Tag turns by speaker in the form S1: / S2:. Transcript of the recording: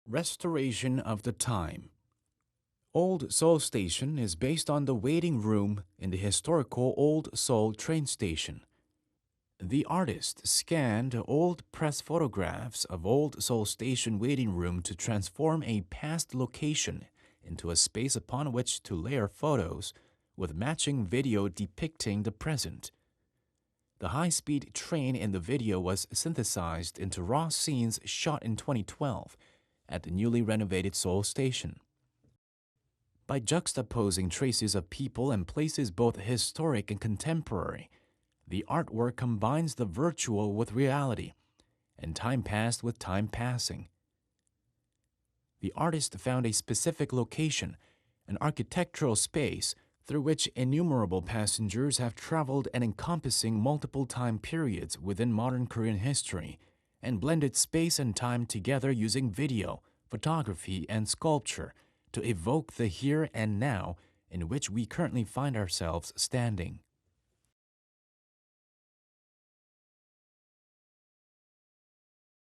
S1: Restoration of the Time. Old Seoul Station is based on the waiting room in the historical Old Seoul train station. The artist scanned old press photographs of Old Seoul Station waiting room to transform a past location into a space upon which to layer photos with matching video depicting the present. The high-speed train in the video was synthesized into raw scenes shot in 2012 at the newly renovated Seoul Station. By juxtaposing traces of people and places both historic and contemporary, the artwork combines the virtual with reality and time passed with time passing. The artist found a specific location, an architectural space through which innumerable passengers have traveled and encompassing multiple time periods within modern Korean history, and blended space and time together using video, photography, and sculpture to evoke the here and now in which we currently find ourselves standing.